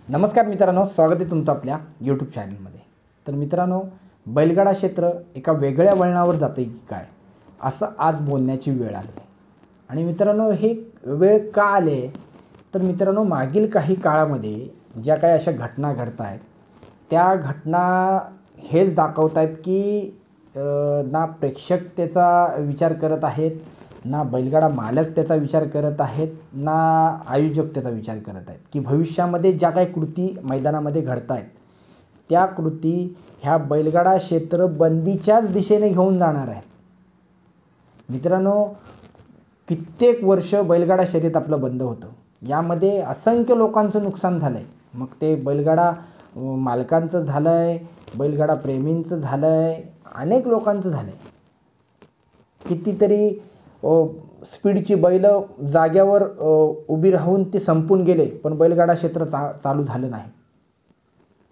नमस्कार मित्रांनो, स्वागत आहे तुमचं आपल्या यूट्यूब चॅनलमध्ये. तर मित्रांनो, बैलगाडा क्षेत्र एका वेगळ्या वळणावर जातं की काय, असं आज बोलण्याची वेळ आली आहे. आणि मित्रांनो, हे वेळ का आले, तर मित्रांनो, मागील काही काळामध्ये ज्या काही अशा घटना घडत आहेत, त्या घटना हेच दाखवत आहेत की ना प्रेक्षक त्याचा विचार करत आहेत, ना बैलगाडा मालक त्याचा विचार करत आहेत, ना आयोजक त्याचा विचार करत आहेत की भविष्यामध्ये ज्या काही कृती मैदानामध्ये घडत आहेत, त्या कृती ह्या बैलगाडा क्षेत्र बंदीच्याच दिशेने घेऊन जाणार आहेत. मित्रांनो, कित्येक वर्ष बैलगाडा शर्यत आपलं बंद होतं. यामध्ये असंख्य लोकांचं नुकसान झालं आहे. मग ते बैलगाडा मालकांचं झालं आहे, बैलगाडा प्रेमींचं झालं आहे, अनेक लोकांचं झालं आहे. कितीतरी स्पीडची बैल जाग्यावर उभी राहून ते संपून गेले, पण बैलगाडा क्षेत्र चालू झालं नाही.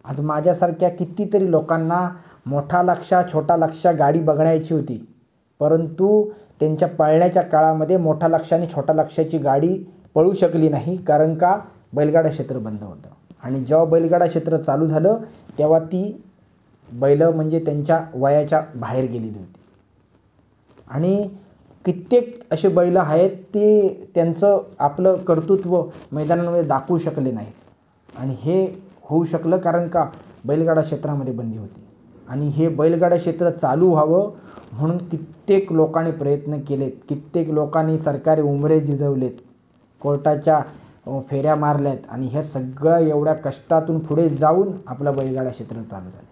आज माझ्यासारख्या कितीतरी लोकांना मोठा लक्ष्य छोटा लक्ष्य गाडी बघण्याची होती, परंतु त्यांच्या पळण्याच्या काळामध्ये मोठा लक्ष्य आणि छोटा लक्ष्याची गाडी पळू शकली नाही, कारण का बैलगाडा क्षेत्र बंद होतं. आणि जेव्हा बैलगाडा क्षेत्र चालू झालं तेव्हा ती बैल म्हणजे त्यांच्या वयाच्या बाहेर गेलेली होती. आणि कित्येक असे बैल आहेत ते त्यांचं आपलं कर्तृत्व मैदानामध्ये दाखवू शकले नाही. आणि हे होऊ शकलं कारण का बैलगाडा क्षेत्रामध्ये बंदी होती. आणि हे बैलगाडा क्षेत्र चालू व्हावं म्हणून कित्येक लोकांनी प्रयत्न केलेत, कित्येक लोकांनी सरकारी उंबरे झिजवलेत, कोर्टाच्या फेऱ्या मारल्यात, आणि हे सगळं एवढ्या कष्टातून पुढे जाऊन आपलं बैलगाडा क्षेत्र चालू झालं.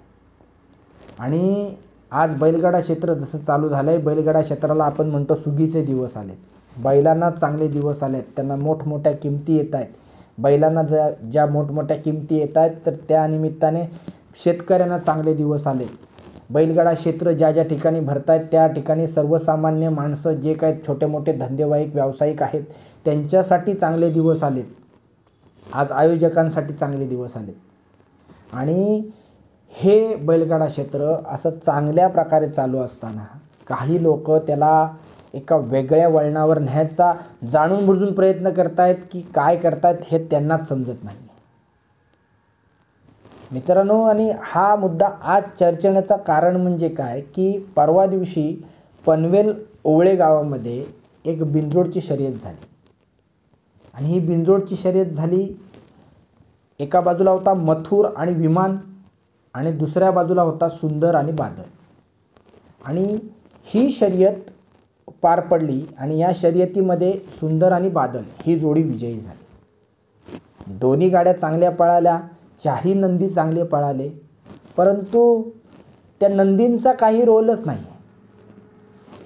आणि आज बैलगाडा क्षेत्र जसं चालू झालं आहे, बैलगाडा क्षेत्राला आपण म्हणतो सुगीचे दिवस आलेत, बैलांना चांगले दिवस आलेत, त्यांना मोठमोठ्या किमती येत आहेत. बैलांना ज्या मोठमोठ्या किमती येत आहेत, तर त्या निमित्ताने शेतकऱ्यांना चांगले दिवस आले. बैलगाडा क्षेत्र ज्या ज्या ठिकाणी भरत आहेत, त्या ठिकाणी सर्वसामान्य माणसं जे काही छोटे मोठे धंदेवाईक व्यावसायिक आहेत, त्यांच्यासाठी चांगले दिवस आलेत. आज आयोजकांसाठी चांगले दिवस आलेत. आणि हे बैलगाडा क्षेत्र असं चांगल्या प्रकारे चालू असताना काही लोक त्याला एका वेगळ्या वळणावर न्यायचा जाणून बुजून प्रयत्न करतायत की काय करतायत हे त्यांनाच समजत नाही. मित्रांनो, आणि हा मुद्दा आज चर्चेचं कारण म्हणजे काय की परवा दिवशी पनवेल ओवळे गावामध्ये एक बिनजोडची शर्यत झाली. आणि ही बिनजोडची शर्यत झाली, एका बाजूला होता मथुर आणि विमान, आणि दुसऱ्या बाजूला होता सुंदर आणि बादल. आणि ही शर्यत पार पडली आणि या शर्यतीमध्ये सुंदर आणि बादल ही जोडी विजयी झाली. दोन्ही गाड्या चांगल्या पळाल्या, चारही नंदी चांगले पळाले, परंतु त्या नंदींचा काही रोलच नाही.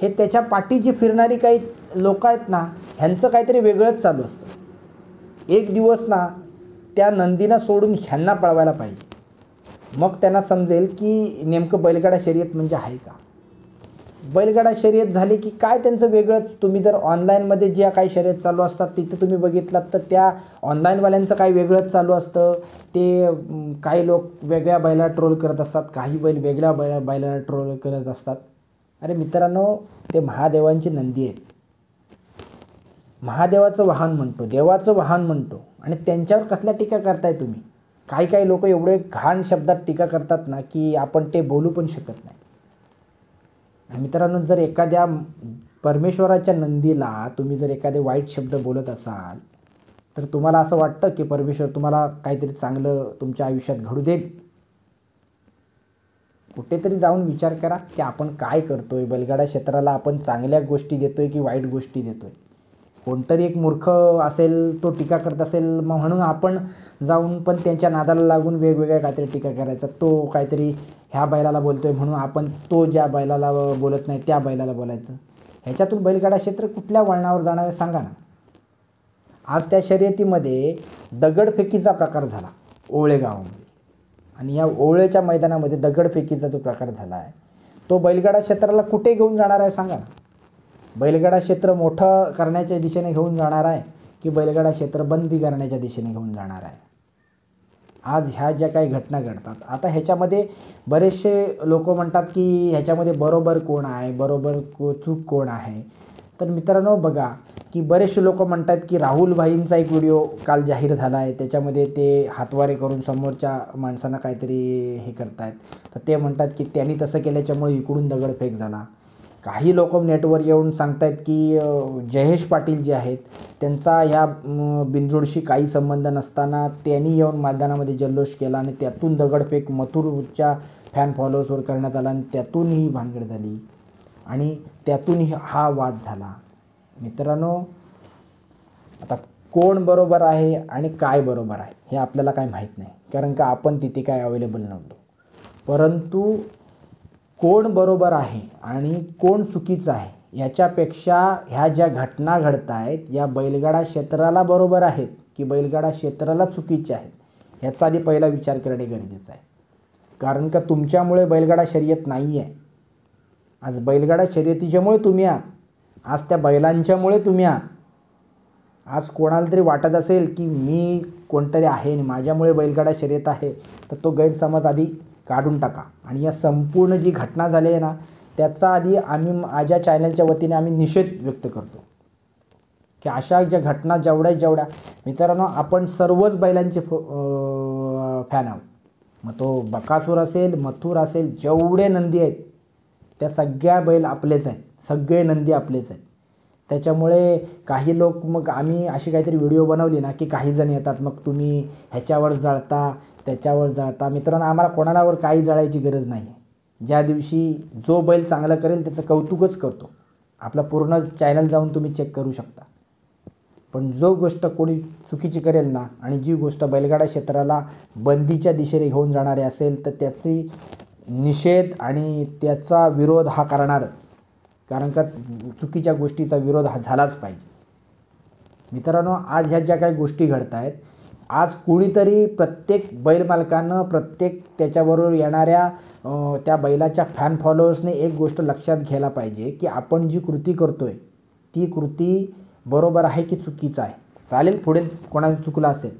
हे त्याच्या पाठीची फिरणारी काही लोक आहेत ना, ह्यांचं काहीतरी वेगळंच चालू असतं. एक दिवस ना त्या नंदींना सोडून ह्यांना पळवायला पाहिजे, मग त्यांना समजेल की नेमकं बैलगाडा शर्यत म्हणजे आहे का. बैलगाडा शर्यत झाली की काय त्यांचं वेगळंच. तुम्ही जर ऑनलाईनमध्ये ज्या काही शर्यत चालू असतात तिथं तुम्ही बघितलात तर त्या ऑनलाईनवाल्यांचं काही वेगळंच चालू असतं. ते काही लोक वेगळ्या बैला ट्रोल करत असतात, काही बैल वेगळ्या बैलाला ट्रोल करत असतात. अरे मित्रांनो, ते महादेवांची नंदी आहेत, महादेवाचं वाहन म्हणतो, देवाचं वाहन म्हणतो, आणि त्यांच्यावर कसल्या टीका करताय तुम्ही. काही काही लोक एवढे घाण शब्दात टीका करतात ना की आपण ते बोलू पण शकत नाही. मित्रांनो, जर एखाद्या परमेश्वराच्या नंदीला तुम्ही जर एखादे वाईट शब्द बोलत असाल तर तुम्हाला असं वाटतं की परमेश्वर तुम्हाला काहीतरी चांगलं तुमच्या आयुष्यात घडू देईल. कुठेतरी जाऊन विचार करा की आपण काय करतोय. बैलगाडा क्षेत्राला आपण चांगल्या गोष्टी देतोय की वाईट गोष्टी देतोय. कोणतरी एक मूर्ख असेल, तो टीका करत असेल म्हणून आपण जाऊन पण त्यांच्या नादाला लागून वेगवेगळ्या काहीतरी टीका करायचा. तो काहीतरी ह्या बैलाला बोलतोय म्हणून आपण तो ज्या बैलाला बोलत नाही त्या बैलाला बोलायचं. ह्याच्यातून बैलगाडा क्षेत्र कुठल्या वळणावर जाणार आहे सांगा ना. आज त्या शर्यतीमध्ये दगडफेकीचा प्रकार झाला ओवळे गावामध्ये. आणि या ओवळेच्या मैदानामध्ये दगडफेकीचा जो प्रकार झाला आहे तो बैलगाडा क्षेत्राला कुठे घेऊन जाणार आहे सांगा ना. बैलगाडा क्षेत्र मोठं करण्याच्या दिशेने घेऊन जाणार आहे की बैलगाडा क्षेत्र बंदी करण्याच्या दिशेने घेऊन जाणार आहे. आज ह्या ज्या काही घटना घडतात, आता ह्याच्यामध्ये बरेचसे लोक म्हणतात की ह्याच्यामध्ये बरोबर कोण आहे, बरोबर चूक कोण आहे. तर मित्रांनो बघा की बरेचसे लोक म्हणतात की राहुल भाईंचा एक व्हिडिओ काल जाहीर झाला आहे, त्याच्यामध्ये ते हातवारे करून समोरच्या माणसांना काहीतरी हे करतायत. तर ते म्हणतात की त्यांनी तसं केल्याच्यामुळे इकडून दगडफेक झाला. काही लोक नेटवर येऊन सांगतायत की जयेश पाटील जे आहेत त्यांचा ह्या बिनजोडशी काही संबंध नसताना त्यांनी येऊन मैदानामध्ये जल्लोष केला आणि त्यातून दगडफेक मथुरच्या फॅन फॉलोअर्सवर करण्यात आला आणि त्यातून ही भानगड झाली आणि त्यातूनही हा वाद झाला. मित्रांनो, आता कोण बरोबर आहे आणि काय बरोबर आहे हे आपल्याला काय माहीत नाही, कारण का आपण तिथे काय अवेलेबल नव्हतो. परंतु कोण बरोबर आहे आणि कोण चुकीचं आहे याच्यापेक्षा ह्या ज्या घटना घडत आहेत या बैलगाडा क्षेत्राला बरोबर आहेत की बैलगाडा क्षेत्राला चुकीचे आहेत ह्याचा आधी पहिला विचार करणे गरजेचं आहे. कारण का तुमच्यामुळे बैलगाडा शर्यत नाही आहे. आज बैलगाडा शर्यतीच्यामुळे तुम्ही आहात, आज त्या बैलांच्यामुळे तुम्ही आहात. आज कोणाला तरी वाटत असेल की मी कोणतरी आहे आणि माझ्यामुळे बैलगाडा शर्यत आहे, तर तो गैरसमज आधी काढून टाका. आणि या संपूर्ण जी घटना झाली आहे ना त्याचा आधी आम्ही माझ्या चॅनलच्या वतीने आम्ही निषेध व्यक्त करतो की अशा ज्या घटना जेवढ्या मित्रांनो, आपण सर्वच बैलांचे फॅन आहोत. मग तो बकासूर असेल, मथुर असेल, जेवढे नंदी आहेत त्या सगळ्या बैल आपलेच आहेत, सगळे नंदी आपलेच आहेत. त्याच्यामुळे काही लोक मग आम्ही अशी काहीतरी व्हिडिओ बनवली ना की काही जण येतात मग तुम्ही ह्याच्यावर जळता त्याच्यावर जळता. मित्रांनो, आम्हाला कोणालावर काही जळायची गरज नाही. ज्या दिवशी जो बैल चांगलं करेल त्याचं कौतुकच करतो. आपलं पूर्ण चॅनल जाऊन तुम्ही चेक करू शकता. पण जो गोष्ट कोणी चुकीची करेल ना आणि जी गोष्ट बैलगाडा क्षेत्राला बंदीच्या दिशेने घेऊन जाणारी असेल तर त्याची निषेध आणि त्याचा विरोध हा करणारच. कारण का चुकीच्या गोष्टीचा विरोध हा झालाच पाहिजे. मित्रांनो, आज ह्या ज्या काही गोष्टी घडत आहेत, आज कुणीतरी प्रत्येक बैल मालकानं प्रत्येक त्याच्याबरोबर येणाऱ्या त्या बैलाच्या फॅन फॉलोअर्सने एक गोष्ट लक्षात घ्यायला पाहिजे की आपण जी कृती करतोय ती कृती बरोबर आहे की चुकीचं आहे. चालेल, पुढे कोणाचं चुकलं असेल,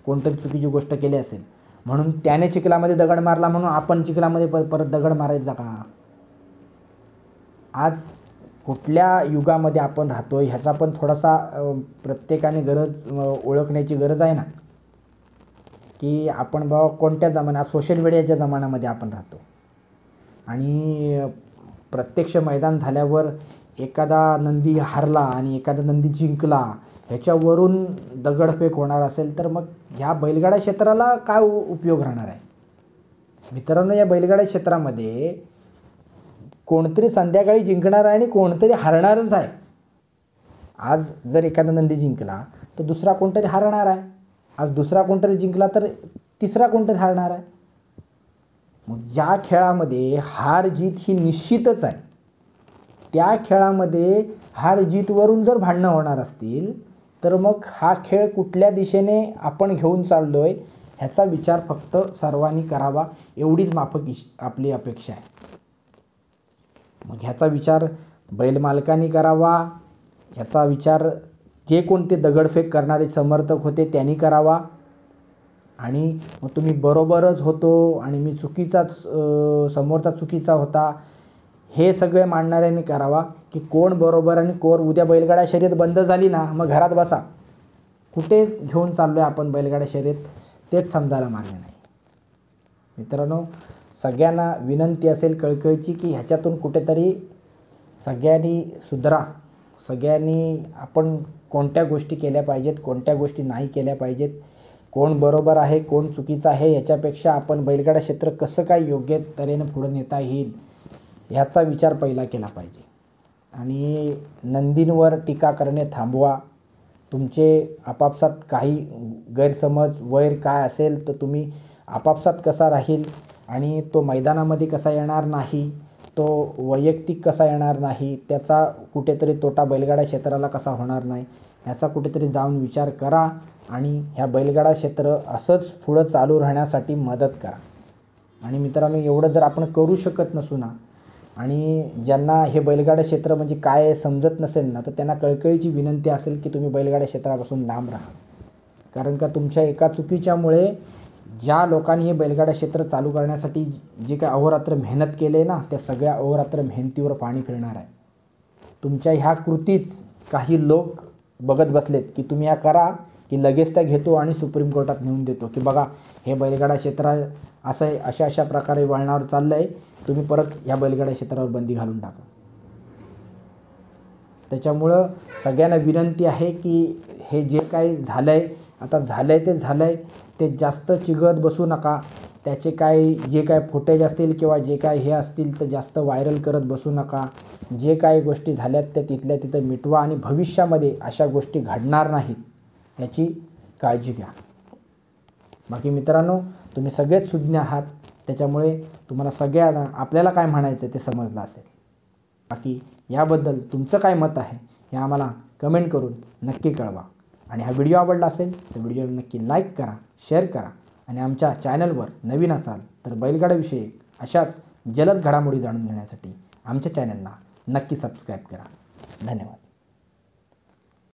कोणतरी चुकीची गोष्ट केली असेल म्हणून त्याने चिखलामध्ये दगड मारला म्हणून आपण चिखलामध्ये परत दगड मारायचा का? आज कुठल्या युगामध्ये आपण राहतोय ह्याचा पण थोडासा प्रत्येकाने ओळखण्याची गरज आहे ना, की आपण बाबा कोणत्या जमान्यात, सोशल मीडियाच्या जमान्यामध्ये आपण राहतो. आणि प्रत्यक्ष मैदान झाल्यावर एखादा नंदी हारला आणि एखादा नंदी जिंकला ह्याच्यावरून दगडफेक होणार असेल तर मग ह्या बैलगाडा क्षेत्राला काय उपयोग राहणार आहे? मित्रांनो, या बैलगाडा क्षेत्रामध्ये कोणतरी संध्याकाळी जिंकणार आहे आणि कोणतरी हारणारच आहे. आज जर एखादा नंदी जिंकला तर दुसरा कोणतरी हारणार आहे. आज दुसरा कोणतरी जिंकला तर तिसरा कोणतरी हारणार आहे. मग ज्या खेळामध्ये हार जीत ही निश्चितच आहे, त्या खेळामध्ये हार जीतवरून जर भांडणं होणार असतील तर मग हा खेळ कुठल्या दिशेने आपण घेऊन चाललो आहे ह्याचा विचार फक्त सर्वांनी करावा, एवढीच माफक आपली अपेक्षा आहे. मग ह्याचा विचार बैलमालकांनी करावा, ह्याचा विचार जे कोणते दगडफेक करणारे समर्थक होते त्यांनी करावा. आणि मग तुम्ही बरोबरच होतो आणि मी चुकीचाच, समोरचा चुकीचा होता हे सगळे मांडणाऱ्यांनी करावा की कोण बरोबर आणि कोण. उद्या बैलगाडा शर्यत बंद झाली ना मग घरात बसा. कुठे घेऊन चाललो आहे आपण बैलगाडा शर्यत तेच समजायला मार्ग नाही. मित्रांनो, सगळ्यांना विनंती असेल कळकळीची की ह्याच्यातून कुठेतरी सगळ्यांनी सुधरा. सगळ्यांनी आपण कोणत्या गोष्टी केल्या पाहिजेत, कोणत्या गोष्टी नाही केल्या पाहिजेत, कोण बरोबर आहे कोण चुकीचं आहे याच्यापेक्षा आपण बैलगाडा क्षेत्र कसं काय योग्य तऱ्हेनं पुढे नेता येईल ह्याचा विचार पहिला केला पाहिजे. आणि नंदींवर टीका करणे थांबवा. तुमचे आपापसात काही गैरसमज वैर काय असेल तर तुम्ही आपापसात कसा राहील आणि तो मैदानामध्ये कसा येणार नाही, तो वैयक्तिक कसा येणार नाही, त्याचा कुठेतरी तोटा बैलगाडा क्षेत्राला कसा होणार नाही ह्याचा कुठेतरी जाऊन विचार करा आणि ह्या बैलगाडा क्षेत्र असंच पुढं चालू राहण्यासाठी मदत करा. आणि मित्रांनो, एवढं जर आपण करू शकत नसू ना आणि ज्यांना हे बैलगाडा क्षेत्र म्हणजे काय समजत नसेल ना तर त्यांना कळकळीची विनंती असेल की तुम्ही बैलगाडा क्षेत्रापासून लांब राहा. कारण का तुमच्या एका चुकीच्यामुळे ज्या लोकांनी हे बैलगाडा क्षेत्र चालू करण्यासाठी जे काय अहोरात्र मेहनत केली आहे ना त्या सगळ्या अहोरात्र मेहनतीवर पाणी फिरणार आहे. तुमच्या ह्या कृतीच काही लोक बघत बसलेत की तुम्ही या करा की लगेच त्या घेतो आणि सुप्रीम कोर्टात नेऊन देतो की बघा हे बैलगाडा क्षेत्र असं आहे, अशा अशा प्रकारे वळणावर चाललं आहे, तुम्ही परत ह्या बैलगाडा क्षेत्रावर बंदी घालून टाका. त्याच्यामुळं सगळ्यांना विनंती आहे की हे जे काही झालं आहे, आता झालं आहे ते झालं आहे, ते जास्त चिघळत बसू नका. त्याचे जे काय फुटेज असतील किंवा जे काय हे असतील तर जास्त व्हायरल करत बसू नका. जे काही गोष्टी झाल्यात त्या तिथल्या तिथं मिटवा आणि भविष्यामध्ये अशा गोष्टी घडणार नाहीत याची काळजी घ्या. बाकी मित्रांनो, तुम्ही सगळेच सुज्ञ आहात, त्याच्यामुळे तुम्हाला सगळ्यांना आपल्याला काय म्हणायचं ते समजलं असेल. बाकी याबद्दल तुमचं काय मत आहे हे आम्हाला कमेंट करून नक्की कळवा. आणि हा व्हिडिओ आवडला असेल तर व्हिडिओला नक्की लाईक करा, शेअर करा आणि आमच्या चॅनलवर नवीन असाल तर बैलगाड्याविषयी अशाच जलद घडामोडी जाणून घेण्यासाठी आमच्या चॅनलला नक्की सबस्क्राईब करा. धन्यवाद.